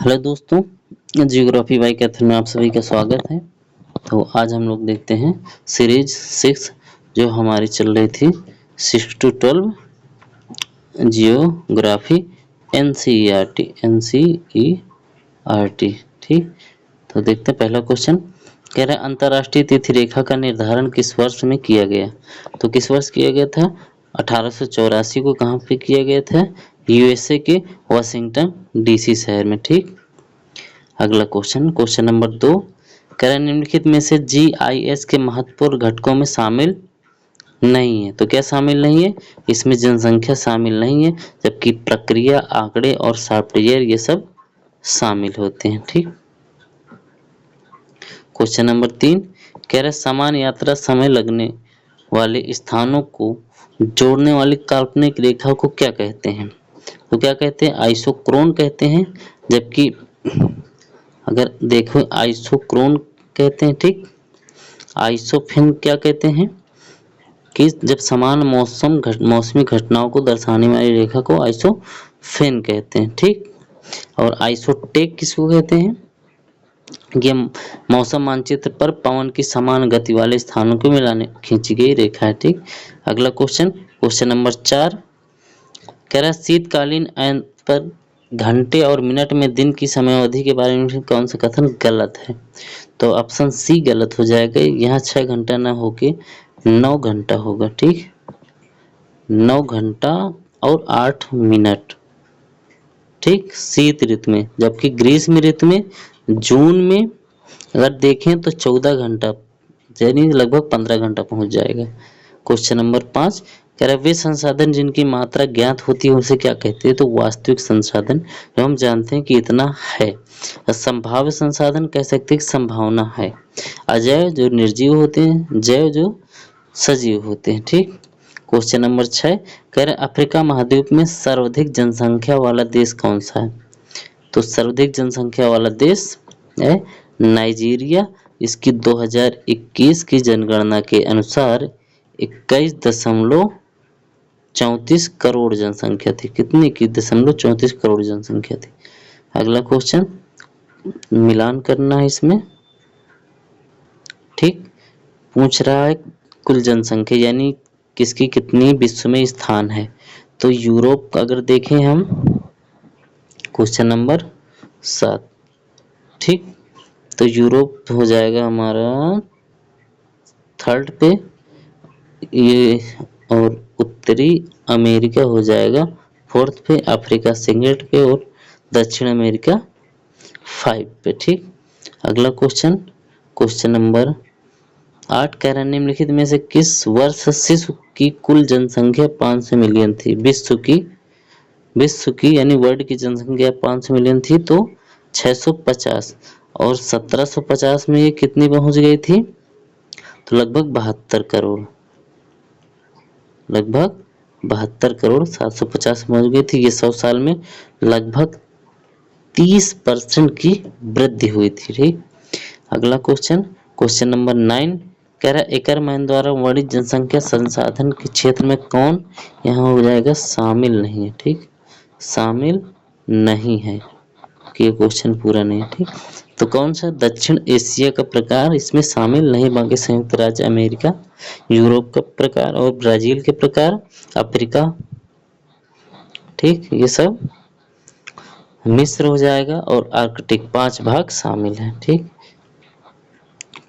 Hello दोस्तों, geography bye Kaithal में आप सभी का स्वागत है। तो आज हम लोग देखते हैं सीरीज 6 जो हमारी चल रही थी 6 to 12 जियोग्राफी एनसीईआरटी। ठीक, तो देखते हैं पहला क्वेश्चन। कह रहा है अंतर्राष्ट्रीय तिथि रेखा का निर्धारण किस वर्ष में किया गया। तो किस वर्ष किया गया था? 1884 को। कहाँ पे किया गया था? यूएसए के वाशिंगटन डीसी शहर में। ठीक, अगला क्वेश्चन नंबर 2। कह रहा है निम्नलिखित में से जीआईएस के महत्वपूर्ण घटकों में शामिल नहीं है। तो क्या शामिल नहीं है? इसमें जनसंख्या शामिल नहीं है, जबकि प्रक्रिया, आंकड़े और सॉफ्टवेयर ये सब शामिल होते हैं। ठीक, क्वेश्चन नंबर 3। कह रहा है समान यात्रा समय लगने वाले स्थानों को जोड़ने वाली काल्पनिक रेखा को क्या कहते हैं? तो क्या कहते हैं? आइसोक्रोन कहते हैं। जबकि अगर देखो आइसोक्रोन कहते हैं। ठीक, आइसोफेन क्या कहते हैं कि जब समान मौसमी घटनाओं को दर्शाने वाली रेखा को आइसोफेन कहते हैं। ठीक, और आइसोटेक किसको कहते हैं? ये मौसम मानचित्र पर पवन की समान गति वाले स्थानों को मिलाने खींची गई रेखा है। ठीक, अगला क्वेश्चन नंबर 4। कह रहा है शीतकालीन अयन पर घंटे और मिनट में दिन की समय अवधि के बारे में कौन सा कथन गलत है? तो ऑप्शन सी गलत हो जाएगा। यहाँ 6 घंटा ना होके 9 घंटा होगा। ठीक, 9 घंटा और 8 मिनट। ठीक, शीत ऋतु में। जबकि ग्रीष्म ऋतु में जून में अगर देखें तो 14 घंटा यानी लगभग 15 घंटा पहुंच जाएगा। Question number 5। कह रहा है वे संसाधन जिनकी मात्रा ज्ञात होती है उसे क्या कहते हैं? तो वास्तविक संसाधन, जो हम जानते हैं कि इतना है। संभाव्य संसाधन कह सकते हैं कि संभावना है। अजैव जो निर्जीव होते हैं, जैव जो सजीव होते हैं। ठीक, क्वेश्चन नंबर 6। कह रहे अफ्रीका महाद्वीप में सर्वाधिक जनसंख्या वाला देश कौन सा है? तो सर्वाधिक जनसंख्या वाला देश है नाइजीरिया। इसकी 2021 की जनगणना के अनुसार 21.34 करोड़ जनसंख्या थी। कितनी की? 34 करोड़ जनसंख्या थी। अगला क्वेश्चन मिलान करना है इसमें। ठीक, पूछ रहा है कुल जनसंख्या यानी किसकी कितनी विश्व में स्थान है। तो यूरोप अगर देखें हम, क्वेश्चन नंबर 7। ठीक, तो यूरोप हो जाएगा हमारा 3rd पे, ये और उत्तरी अमेरिका हो जाएगा 4th पे, अफ्रीका 2nd पे और दक्षिण अमेरिका 5 पे। ठीक, अगला क्वेश्चन नंबर 8। कह रहा निम्नलिखित में से किस वर्ष शिशु की कुल जनसंख्या 500 मिलियन थी? विश्व की यानी वर्ल्ड की जनसंख्या 500 मिलियन थी, तो 650 और 1750 में ये कितनी पहुंच गई थी? तो लगभग 72 करोड़। लगभग 72 करोड़ 750 पहुंच गई थी। ये 100 साल में लगभग 30% की वृद्धि हुई थी। ठीक, अगला क्वेश्चन नंबर 9। कह रहा एकरमैन द्वारा वर्णित जनसंख्या संसाधन के क्षेत्र में कौन यहाँ हो जाएगा? शामिल नहीं है। ठीक, शामिल नहीं है कि क्वेश्चन पूरा नहीं है। ठीक, तो कौन सा? दक्षिण एशिया का प्रकार इसमें शामिल नहीं, बाकी संयुक्त राज्य अमेरिका, यूरोप का प्रकार और ब्राजील के प्रकार, अफ्रीका। ठीक, ये सब मिस्र हो जाएगा और आर्कटिक 5 भाग शामिल है। ठीक,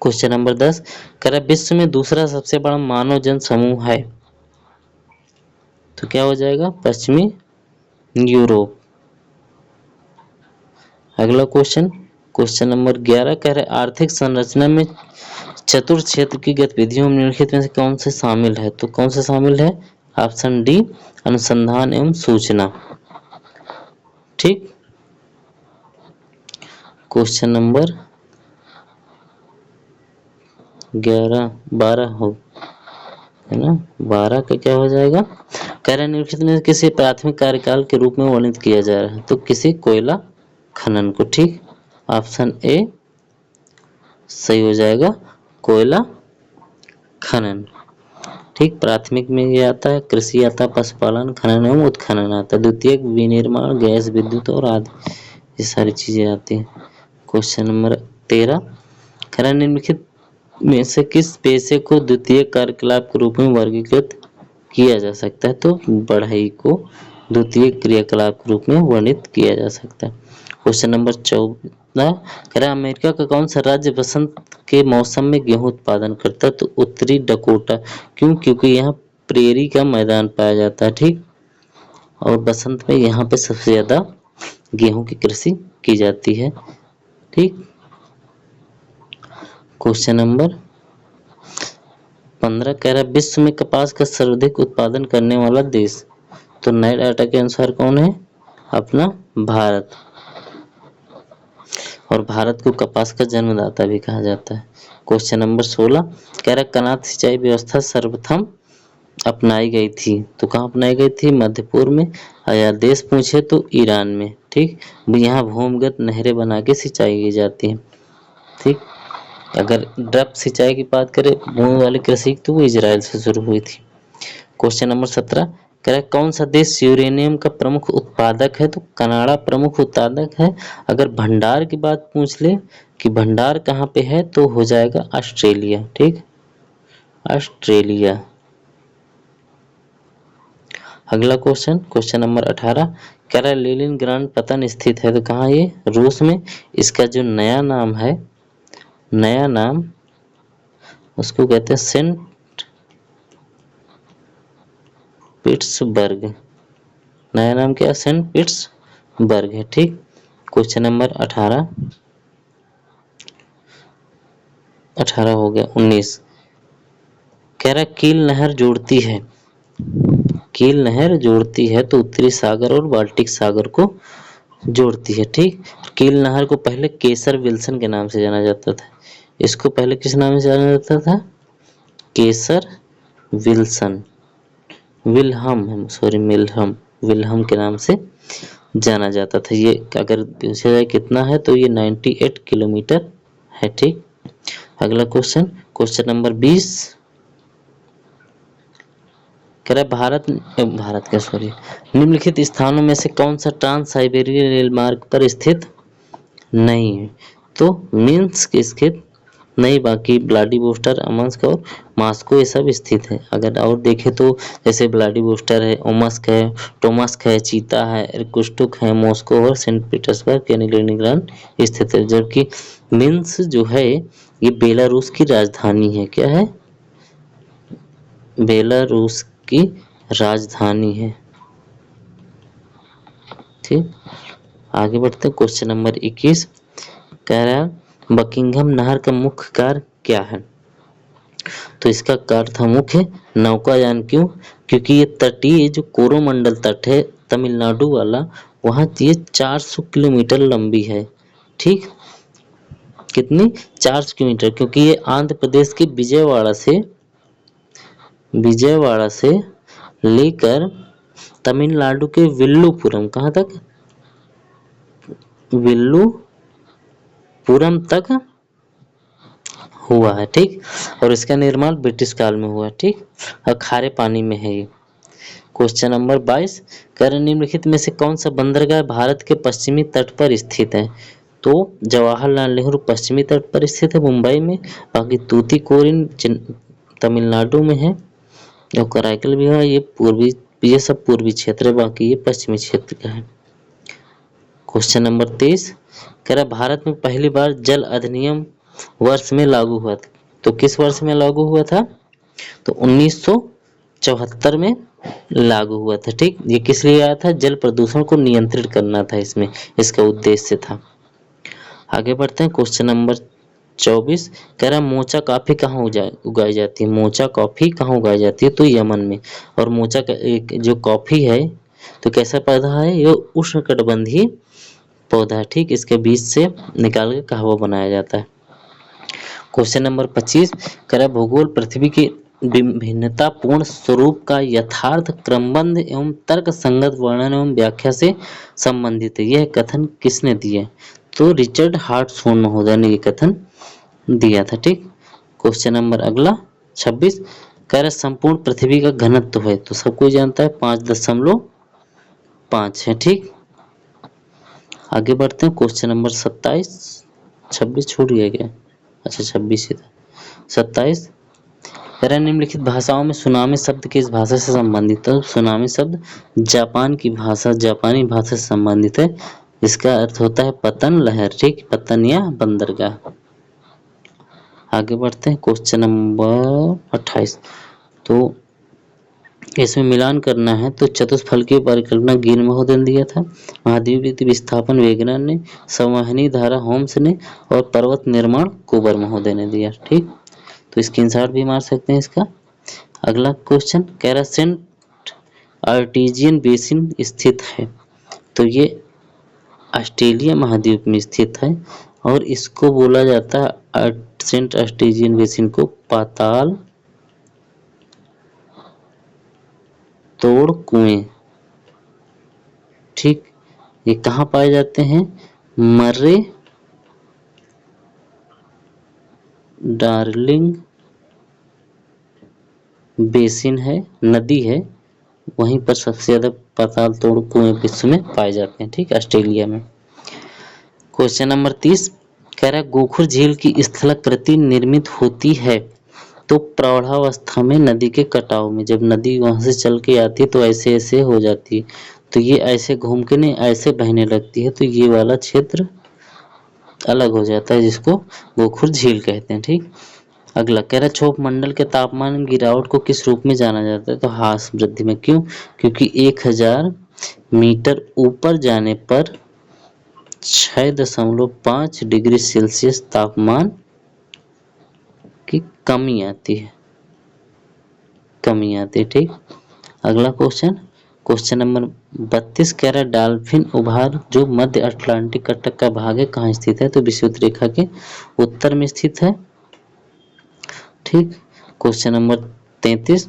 क्वेश्चन नंबर 10। कह रहा विश्व में दूसरा सबसे बड़ा मानव जन समूह है, तो क्या हो जाएगा? पश्चिमी यूरोप। अगला क्वेश्चन नंबर 11। कह रहे आर्थिक संरचना में चतुर्थ क्षेत्र की गतिविधियों में निम्नलिखित में से कौन से शामिल है? तो कौन सा शामिल है? ऑप्शन डी, अनुसंधान एवं सूचना। ठीक, क्वेश्चन नंबर 12 हो है ना, 12 का क्या हो जाएगा? कह रहे निम्नलिखित में किसी प्राथमिक कार्यकाल के रूप में वर्णित किया जा रहा है, तो किसी कोयला खनन को। ठीक, ऑप्शन ए सही हो जाएगा, कोयला खनन। ठीक, प्राथमिक में ये आता है कृषि आता है, पशुपालन, खनन एवं उत्खनन आता है। द्वितीयक विनिर्माण, गैस, विद्युत और आदि ये सारी चीजें आती हैं। क्वेश्चन नंबर 13, कह रहा है निम्नलिखित में से किस पेशे को द्वितीय कार्यकलाप के रूप में वर्गीकृत किया जा सकता है? तो बढ़ई को द्वितीय क्रियाकलाप के रूप में वर्णित किया जा सकता है। क्वेश्चन नंबर 14, कह रहा है अमेरिका का कौन सा राज्य बसंत के मौसम में गेहूं उत्पादन करता है? तो उत्तरी डकोटा। क्यों? क्योंकि यहाँ प्रेरी का मैदान पाया जाता है, ठीक, और बसंत में यहाँ पे सबसे ज्यादा गेहूं की कृषि की जाती है, ठीक। क्वेश्चन नंबर 15, कह रहा है विश्व में कपास का सर्वाधिक उत्पादन करने वाला देश? तो नए डाटा के अनुसार कौन है? अपना भारत। और भारत को कपास का जन्मदाता भी कहा जाता है। क्वेश्चन नंबर 16, कह रहा है कनात सिंचाई व्यवस्था सर्वप्रथम अपनाई गई थी? तो कहाँ अपनाई गई थी? मध्य पूर्व में। या देश पूछे तो ईरान में, ठीक। यहाँ भूमिगत नहरें बना के सिंचाई की जाती है, ठीक। अगर ड्रिप सिंचाई की बात करें बूंद वाली कृषि तो वो इजराइल से शुरू हुई थी। क्वेश्चन नंबर 17, कह रहा है कौन सा देश यूरेनियम का प्रमुख उत्पादक है? तो कनाडा प्रमुख उत्पादक है। अगर भंडार की बात पूछ ले कि भंडार कहाँ पे है तो हो जाएगा ऑस्ट्रेलिया, ठीक, ऑस्ट्रेलिया। अगला क्वेश्चन, क्वेश्चन नंबर 18, कह रहा है लेनिनग्राड पतन स्थित है? तो कहाँ ये? रूस में। इसका जो नया नाम है, नया नाम उसको कहते हैं सेंट पीटर्सबर्ग। नया नाम क्या है? सेंट पीटर्सबर्ग है, ठीक। क्वेश्चन नंबर 18 हो गया। 19, कह रहा कील नहर जोड़ती है? कील नहर जोड़ती है तो उत्तरी सागर और बाल्टिक सागर को जोड़ती है, ठीक। कील नहर को पहले केसर विल्सन के नाम से जाना जाता था। इसको पहले किस नाम से जाना जाता था? केसर विल्सन, विल्हम, सॉरी मिल्हम, विल्हम के नाम से जाना जाता था। ये अगर पूछा जाए कितना है तो ये 98 किलोमीटर है, ठीक। अगला क्वेश्चन, क्वेश्चन नंबर 20, कह रहा है भारत का सॉरी निम्नलिखित स्थानों में से कौन सा ट्रांस साइबेरियन रेल मार्ग पर स्थित नहीं है? तो मिन्स्क स्थित नहीं, बाकी व्लादिवोस्टोक, अमस्क और मॉस्को ये सब स्थित है। अगर और देखें तो जैसे व्लादिवोस्टोक है, ओमस्क है, टोमस्क है, चीता है, इर्कुत्स्क है, मॉस्को और सेंट पीटर्सबर्ग यानी लेनिनग्राड स्थित है। जबकि मिन्स्क जो है ये बेलारूस की राजधानी है। क्या है? बेलारूस की राजधानी है, ठीक। आगे बढ़ते हैं। क्वेश्चन नंबर 21, कह रहा है बकिंघम नहर का मुख्य कार्य क्या है? तो इसका कार्य था मुख्य नौकायान। क्यों? क्योंकि ये तटीय जो कोरोमंडल तट है तमिलनाडु वाला, वहाँ ये 400 किलोमीटर लंबी है, ठीक। कितनी? 400 किलोमीटर। क्योंकि ये आंध्र प्रदेश के विजयवाड़ा से लेकर तमिलनाडु के विल्लुपुरम, कहाँ तक? विल्लुपुरम तक हुआ है, ठीक। और इसका निर्माण ब्रिटिश काल में हुआ, ठीक। और खारे पानी में है ये। क्वेश्चन नंबर 22, कह रहे निम्नलिखित में से कौन सा बंदरगाह भारत के पश्चिमी तट पर स्थित है? तो जवाहरलाल नेहरू पश्चिमी तट पर स्थित है मुंबई में। बाकी तूतीकोरिन तमिलनाडु में है और कराईकल भी है। ये सब पूर्वी क्षेत्र है, बाकी ये पश्चिमी क्षेत्र का है। क्वेश्चन नंबर 23, कह रहा भारत में पहली बार जल अधिनियम वर्ष में लागू हुआ था? तो किस वर्ष में लागू हुआ था? तो 1974 में लागू हुआ था, ठीक। ये किस लिए आया था? जल प्रदूषण को नियंत्रित करना था, इसमें इसका उद्देश्य था। आगे बढ़ते हैं। क्वेश्चन नंबर 24, कह रहा मोचा कॉफी कहाँ उगाई जाती है? मोचा कॉफी कहाँ उगाई जाती है? तो यमन में। और मोचा का एक जो कॉफी है तो कैसा पौधा है? ये उष्णकटिबंधीय पौधा है, ठीक। इसके बीज से निकाल के कहवा बनाया जाता है। क्वेश्चन नंबर 25, कह रहा भूगोल पृथ्वी की भिन्नतापूर्ण स्वरूप का यथार्थ क्रमबद्ध एवं तर्क संगत वर्णन एवं व्याख्या से संबंधित है। यह कथन किसने दिया? तो रिचर्ड हार्टसॉन महोदय ने यह कथन दिया था, ठीक। क्वेश्चन नंबर अगला 26, कह रहा संपूर्ण पृथ्वी का घनत्व है? तो सब कोई जानता है 5.5 है, ठीक। आगे बढ़ते हैं क्वेश्चन नंबर 27, 26 छूट गया क्या? अच्छा 26 ही था। 27 कह रहा है निम्नलिखित भाषाओं में सुनामी शब्द किस भाषा से संबंधित है? सुनामी शब्द जापानी भाषा से संबंधित है। इसका अर्थ होता है पतन, लहर। ठीक, पतन या बंदरगाह। आगे बढ़ते हैं क्वेश्चन नंबर 28। तो इसमें मिलान करना है। तो चतुष्फल की परिकल्पना गिल महोदय ने दिया था, महाद्वीप विस्थापन वेगनर ने, संवहनी धारा होम्स ने, और पर्वत निर्माण कुबर महोदय ने दिया। ठीक, तो स्क्रीनशॉट भी मार सकते हैं इसका। अगला क्वेश्चन कह रहा सेंट आर्टेजियन बेसिन स्थित है। तो ये ऑस्ट्रेलिया महाद्वीप में स्थित है और इसको बोला जाता है सेंट आर्टेजियन बेसिन को पाताल तोड़ कुएं। ठीक, ये कहाँ पाए जाते हैं? मर्रे डार्लिंग बेसिन है, नदी है, वहीं पर सबसे ज्यादा पाताल तोड़ कुएं विश्व में पाए जाते हैं। ठीक, ऑस्ट्रेलिया में। क्वेश्चन नंबर 30 कह रहा है गोखुर झील की स्थलाकृति निर्मित होती है तो प्रौढ़ावस्था में नदी के कटाव में। जब नदी वहां से चल के आती है तो ऐसे ऐसे हो जाती है, तो ये ऐसे घूम के नहीं ऐसे बहने लगती है, तो ये वाला क्षेत्र अलग हो जाता है जिसको गोखुर झील कहते हैं। ठीक, अगला कह रहा क्षोभ मंडल के तापमान में गिरावट को किस रूप में जाना जाता है? तो ह्रास वृद्धि में। क्यों? क्योंकि 1000 मीटर ऊपर जाने पर 6.5 डिग्री सेल्सियस तापमान की कमी आती है। ठीक, अगला क्वेश्चन नंबर 32 कह रहा है डॉल्फिन उभार जो मध्य अटलांटिक तट का भाग है कहाँ स्थित है? तो विषुवत रेखा के उत्तर में स्थित है। ठीक, क्वेश्चन नंबर 33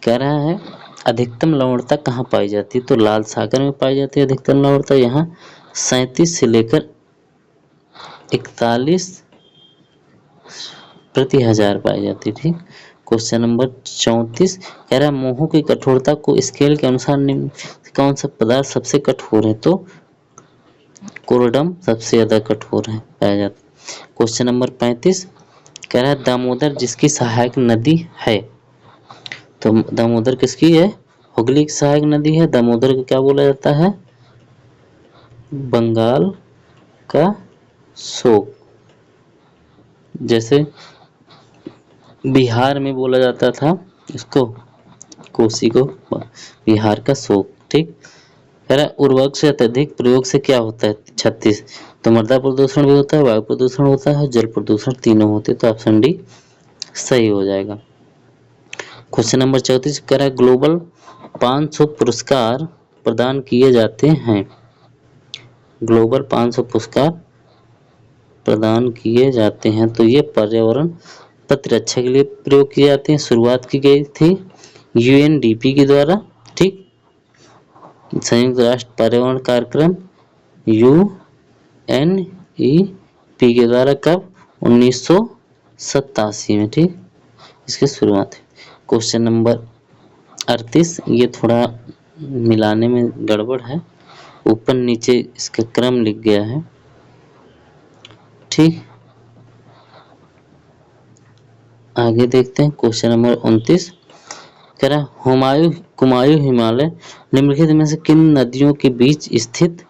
कह रहा है अधिकतम लवणता कहाँ पाई जाती है? तो लाल सागर में पाई जाती है अधिकतम लवणता। यहाँ 37 से लेकर 41 प्रति हजार पाई जाती है। ठीक, क्वेश्चन नंबर 34 कह रहा है मोहों की कठोरता को स्केल के अनुसार निम्न कौन सा पदार्थ सबसे कठोर है? तो कोरडम सबसे ज्यादा कठोर है पाया जाता है। क्वेश्चन नंबर 35 कह रहा है दामोदर जिसकी सहायक नदी है। तो दामोदर किसकी है? हुगली की सहायक नदी है। दामोदर को क्या बोला जाता है? बंगाल का शोक। जैसे बिहार में बोला जाता था इसको, कोसी को बिहार का शोक। ठीक, कह रहा है उर्वरक से अत्यधिक प्रयोग से क्या होता है? 36 तो मृदा प्रदूषण भी होता है, वायु प्रदूषण होता है, जल प्रदूषण, तीनों होते हैं। तो ऑप्शन डी सही हो जाएगा। क्वेश्चन नंबर 34 कह रहा है ग्लोबल 500 पुरस्कार प्रदान किए जाते हैं। ग्लोबल 500 पुरस्कार प्रदान किए जाते हैं तो ये पर्यावरण प्रतिरक्षा के लिए प्रयोग किए जाते हैं। शुरुआत की गई थी यूएनडीपी के द्वारा। ठीक, संयुक्त राष्ट्र पर्यावरण कार्यक्रम यूएनईपी के द्वारा कब? 1987 में। ठीक, इसकी शुरुआत है। क्वेश्चन नंबर 38 ये थोड़ा मिलाने में गड़बड़ है, ऊपर नीचे इसका क्रम लिख गया है। ठीक, आगे देखते हैं क्वेश्चन नंबर 29 कह रहा हुमायूं कुमायूं हिमालय निम्नलिखित में से किन नदियों के बीच स्थित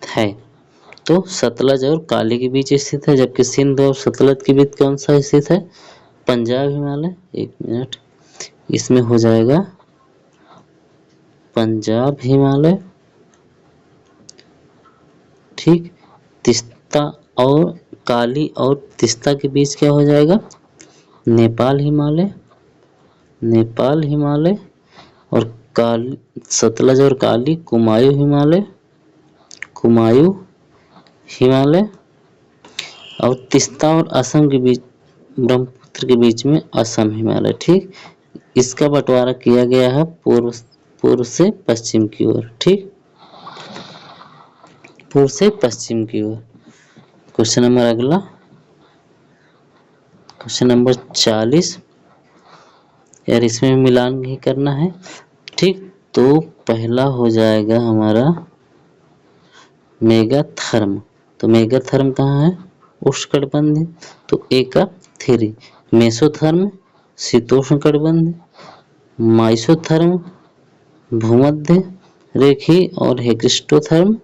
है? तो सतलज और काली के बीच स्थित है, जबकि सिंध और सतलज के बीच कौन सा स्थित है? पंजाब हिमालय। एक मिनट, इसमें हो जाएगा पंजाब हिमालय। ठीक, तिस्ता और काली और तिस्ता के बीच क्या हो जाएगा? नेपाल हिमालय। और काली सतलज और काली कुमायूं हिमालय। और तिस्ता और असम के बीच ब्रह्मपुत्र के बीच में असम हिमालय। ठीक, इसका बंटवारा किया गया है पूर्व से पश्चिम की ओर। ठीक, पूर्व से पश्चिम की ओर। क्वेश्चन नंबर अगला क्वेश्चन नंबर 40 यार इसमें मिलान नहीं करना है। ठीक, तो पहला हो जाएगा हमारा मेगाथर्म, तो मेगाथर्म कहाँ है, उष्णकटिबंध, तो ए का 3। मेसोथर्म शीतोष्ण कटिबंध, माइसोथर्म भूमध्य रेखीय और हेक्सिस्टोथर्म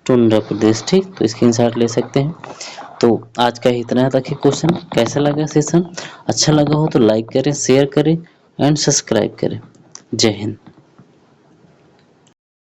टुंड्रा प्रदेश। ठीक, तो स्क्रीनशॉट ले सकते हैं। तो आज का इतना तक ही क्वेश्चन। कैसा लगा सेशन? अच्छा लगा हो तो लाइक करें, शेयर करें एंड सब्सक्राइब करें। जय हिंद।